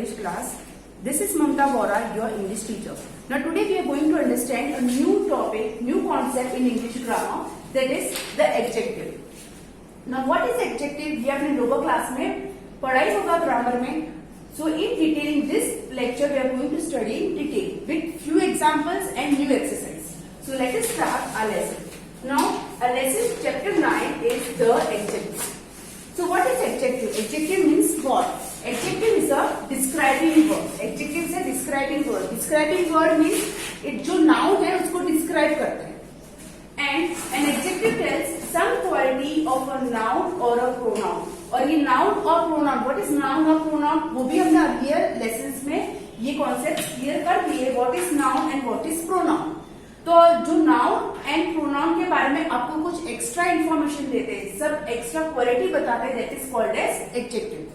English class. This is Mamta Vora, your English teacher. Now today we are going to understand a new topic, new concept in English grammar, that is the adjective. Now what is adjective? ये अपने lower class में पढ़ाई होगा grammar में. So in detail in this lecture we are going to study in detail with few examples and new exercise. So let us start our lesson. Now our lesson chapter 9 is the adjective. So what is adjective? Adjective means what? Adjective is a describing word. Adjective is a describing word. Describing word means it जो noun है उसको describe करते हैं. And an adjective tells some quality of a noun or a pronoun. और ये noun और pronoun, what is noun और pronoun? वो भी हमने earlier lessons में ये concepts clear कर दिए. What is noun and what is pronoun? तो जो नाउन एंड प्रोनाउन के बारे में आपको कुछ एक्स्ट्रा इंफॉर्मेशन देते हैं, सब एक्स्ट्रा क्वालिटी बताते हैं, that is called as adjective.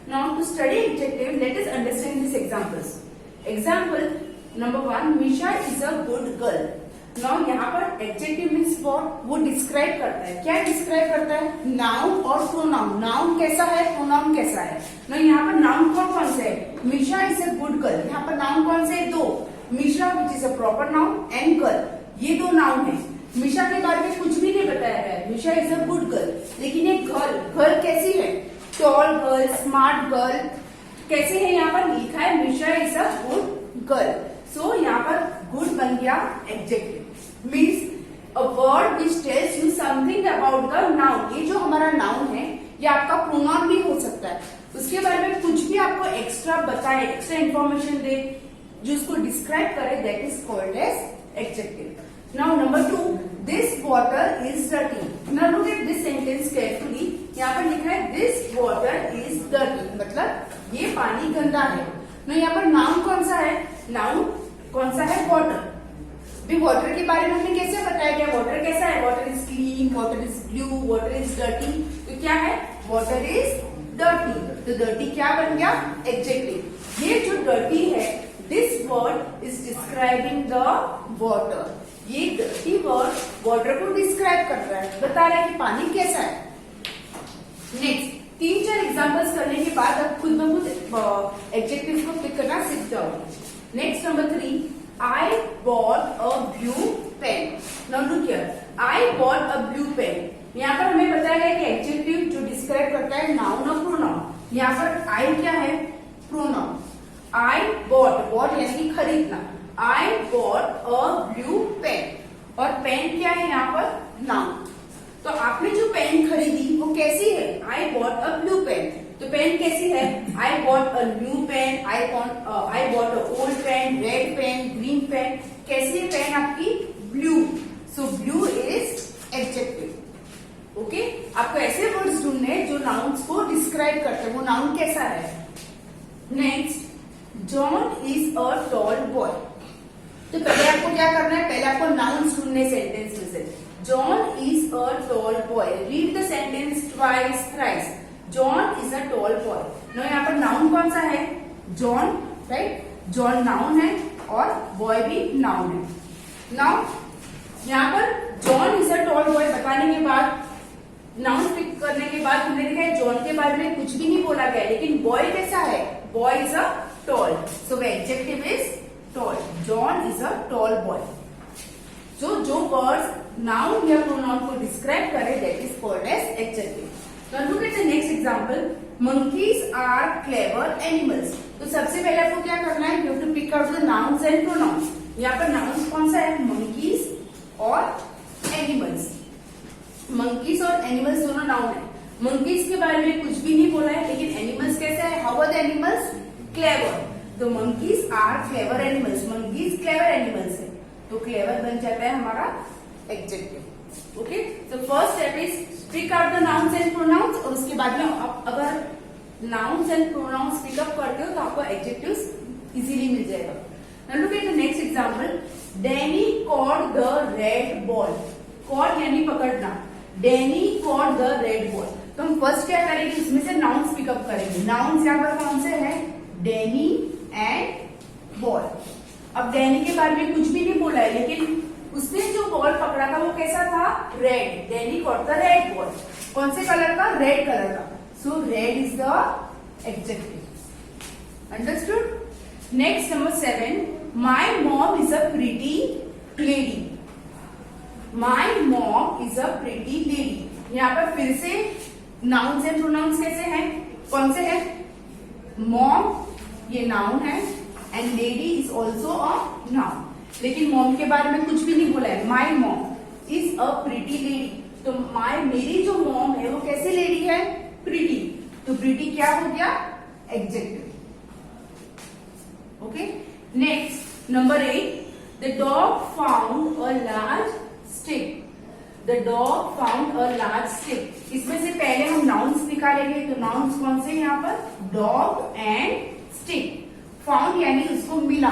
Now to study adjective let us understand this examples. Example number 1, Misha is a good girl. Now यहाँ पर एडजेक्टिव मीन्स व्हाट? वो डिस्क्राइब करता है. क्या डिस्क्राइब करता है? नाउन और प्रोनाउन. नाउन कैसा है, प्रोनाउन कैसा है. ना यहाँ पर नाउन कौन से है? Misha is a good girl. यहाँ पर नाउन कौन से है? दो. Misha which is a proper noun and girl, ये दो नाउन है. मीशा के बारे में कुछ भी नहीं बताया गया है. Misha is a good girl. लेकिन ये गर्ल, गर्ल कैसी है? टॉल गर्ल, स्मार्ट गर्ल, कैसे है? यहाँ पर लिखा है Misha is a good girl. So यहाँ पर गुड बन गया adjective. Means a word which tells you something about the noun. ये जो हमारा नाउन है ये आपका प्रोनाउन भी हो सकता है. उसके बारे में कुछ भी आपको एक्स्ट्रा बताए, एक्स्ट्रा इन्फॉर्मेशन दे, जो उसको डिस्क्राइब करे, that is called as adjective. Now number 2, this water is dirty. Now look at this sentence carefully. यहाँ पर लिखा है दिस वाटर इज डर्टी, मतलब ये पानी गंदा है. ना यहाँ पर नाउन कौन सा है? नाउन कौन सा है? वाटर. भी वाटर के बारे में हमने कैसे बताया गया? वाटर कैसा है? Water is clean, water is blue, water is dirty. तो क्या है? Water is dirty. तो डर्टी क्या बन गया? एडजेक्टिव. ये जो डर्टी है, this word is describing the water. ये dirty word water को describe कर रहा है, बता रहा है कि पानी कैसा है. नेक्स्ट 3-4 एग्जांपल्स करने के बाद अब खुद ब खुद एडजेक्टिव्स को पिक करना सीख जाओगे. Next number 3, I bought a blue pen. Now look here, I bought a blue pen. यहाँ पर हमें बताया गया कि एडजेक्टिव जो डिस्क्राइब करता है नाउन और प्रोनाउन. यहाँ पर I क्या है? प्रोनाउन. I bought यानी खरीदना. I bought a blue pen. और पेन क्या है यहाँ पर? नाउन. तो आपने जो पेन खरीदी वो कैसी है? I bought a blue pen. तो पेन कैसी है? I bought a new pen. I bought a old pen, red pen, green pen. कैसी है पेन आपकी? Blue. So blue is adjective. Okay आपको ऐसे वर्ड्स ढूंढने जो नाउन्स को डिस्क्राइब करते हैं. वो नाउन कैसा है? Next, John is a tall boy. तो पहले आपको क्या करना है? पहले आपको नाउन्स ढूंढने सेंटेंस में से. John is a tall boy. Read the sentence twice, thrice. John is a tall boy. No यहाँ पर नाउन कौन सा है? John, right. जॉन नाउन है और बॉय भी नाउन है. नाउ यहाँ पर John is a tall boy बताने के बाद, नाउन पिक करने के बाद हमने देखा है जॉन के बारे में कुछ भी नहीं बोला गया, लेकिन बॉय कैसा है? Boy is a tall. So the adjective is tall. John is a tall boy. So जो words noun या pronoun को describe करे, that is called as adjective. Now look at the next example. Monkeys are clever animals. तो सबसे पहले आपको क्या करना है? You have to pick out the nouns and pronouns. यहाँ पर nouns कौन सा है? Monkeys और animals. Monkeys और animals दोनों noun है. Monkeys के बारे में कुछ भी नहीं बोला है, लेकिन animals कैसा है? How are the animals? Clever. तो monkeys are clever animals. Monkeys clever animals है, तो clever बन जाता है हमारा adjective. Okay? So first step is pick out the nouns and pronouns. और उसके बाद में आप अगर nouns and pronouns pick up करते हो तो आपको adjectives easily मिल जाएगा. Now look at the next example. Danny caught the red ball. Caught यानी पकड़ना. Danny caught the red ball. तो हम फर्स्ट क्या करेंगे? इसमें से nouns pick up करेंगे. Nouns यहाँ पर कौन से हैं? Danny and ball. अब डैनी के बारे में कुछ भी नहीं बोला है, लेकिन उसने जो बॉल पकड़ा था वो कैसा था? Red. Danny caught the red ball. कौन से कलर का? रेड कलर का. So red is the adjective. Understood? Next, number 7. My mom is a pretty lady. My mom is a pretty lady. यहाँ पर फिर से nouns and pronouns कैसे हैं? कौन से हैं? Mom ये noun है and lady is also a noun. लेकिन mom के बारे में कुछ भी नहीं बोला है. My mom is a pretty lady. तो मेरी जो mom है वो कैसी lady है? Pretty. तो pretty क्या हो गया? Adjective. Okay. Next, number 8. The dog found a large stick. The dog found a large stick. इसमें से पहले हम nouns निकालेंगे. तो nouns कौन से यहाँ पर? Dog and stick. Found यानी उसको मिला.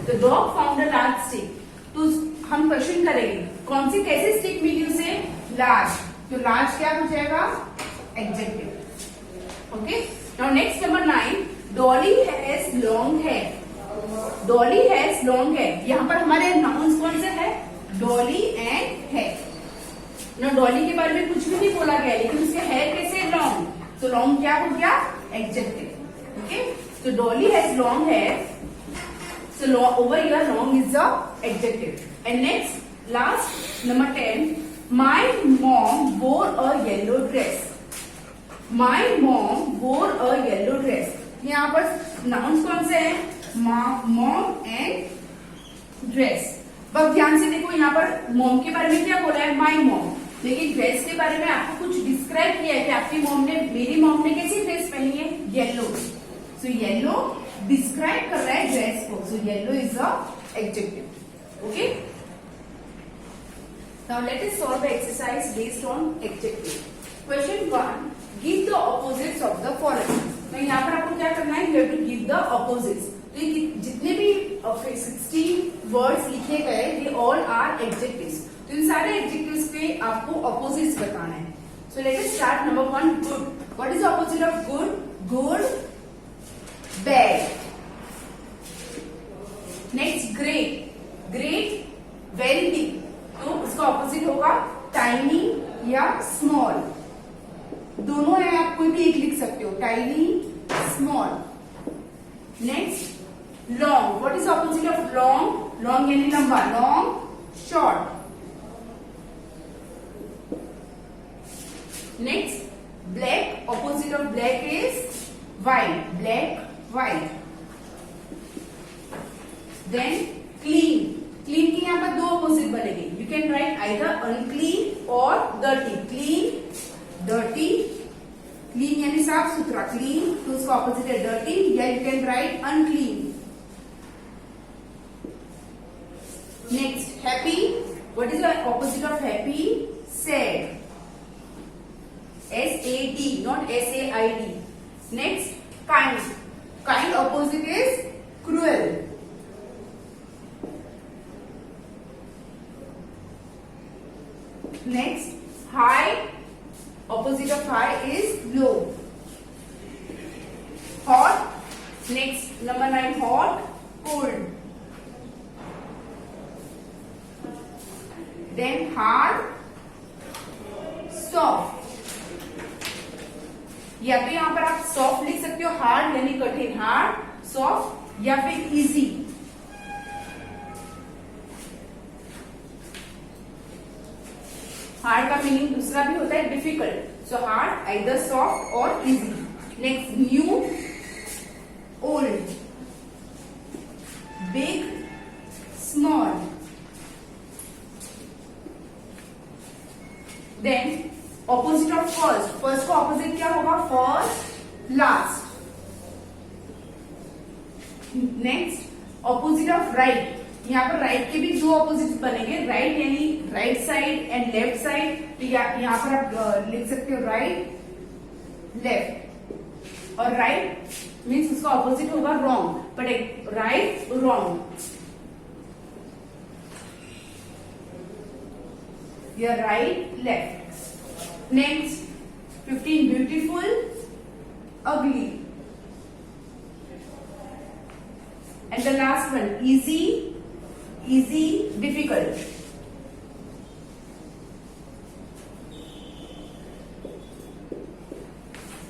The dog found a large stick. तो हम क्वेश्चन करेंगे कौन सी कैसे stick मिली उसे? Large. तो large क्या हो जाएगा? Adjective. Okay. Now next, number 9. Dolly has long hair. Dolly has long hair. यहाँ पर हमारे nouns कौन से है? Dolly and hair. ना डॉली के बारे में कुछ भी नहीं बोला गया, लेकिन उसके हेयर कैसे लॉन्ग. तो लॉन्ग क्या हो गया? Adjective. Okay. So Dolly has long hair. So over here long is the adjective. And next, last, number 10. My mom wore a yellow dress. My mom wore a yellow dress. यहाँ पर nouns कौन से हैं? Mom and dress. बस ध्यान से देखो, यहाँ पर मॉम के बारे में क्या बोला है? My mom. लेकिन ड्रेस के बारे में आपको कुछ डिस्क्राइब किया है कि आपकी मॉम ने, मेरी मॉम ने कैसी ड्रेस पहनी है? येलो. सो येलो डिस्क्राइब कर रहा है ड्रेस को. So yellow is a adjective. Okay. Now let us solve the exercise based on adjective. Question 1. Give the opposites of the following. तो यहाँ पर आपको क्या करना है? You have to give the opposites. तो जितने भी 16 वर्ड्स लिखे गए, ये ऑल आर एडजेक्टिव्स. तो इन सारे एडजेक्टिव्स पे आपको ऑपोजिट्स बताना है. So let us start. Number 1, good. What is opposite of good? Good, bad. Next, great. Great, very big. तो उसका ऑपोजिट होगा टाइनी या स्मॉल. दोनों है, आप कोई भी एक लिख सकते हो. Tiny, small. Next, long. What is opposite of long? Long यानी लंबा. Long, short. Next, black. Opposite of black is white. Black, white. Then clean. Clean की यहाँ पर दो ऑपोजिट बनेंगे. You can write either unclean और डर्टी. Clean, dirty. क्लीन यानी साफ सुथरा. क्लीन, तो उसका ऑपोजिट है डर्टी. या you can right unclean. Next, happy. What is the opposite of happy? Sad. SAD, not SAID. Next, kind. Kind opposite is cruel. Next, high. Opposite of high is low. Hot. Next, number 9, hot, cold. Then hard, soft. या तो यहाँ पर आप soft लिख सकते हो. Hard यानी कठिन. हार्ड, सॉफ्ट, या फिर इजी. हार्ड का मीनिंग दूसरा भी होता है, difficult. So hard, either soft और easy. Next, new, old. Big, small. Then opposite of first. First का ऑपोजिट क्या होगा? First, last. Next, opposite of right. यहाँ पर राइट के भी दो ऑपोजिट बनेंगे. राइट यानी right side and left side. तो यहाँ पर आप लिख सकते हो राइट, लेफ्ट. और राइट मीन्स उसका ऑपोजिट होगा रॉन्ग. But right, wrong. या right, left. Next, 15, beautiful, ugly. And the last one, easy, difficult.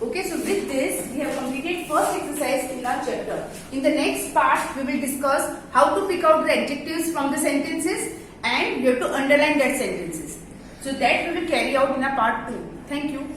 Okay, so with this, we have completed first exercise in our chapter. In the next part, we will discuss how to pick out the adjectives from the sentences and you have to underline that sentences. So that we will carry out in a part 2. Thank you.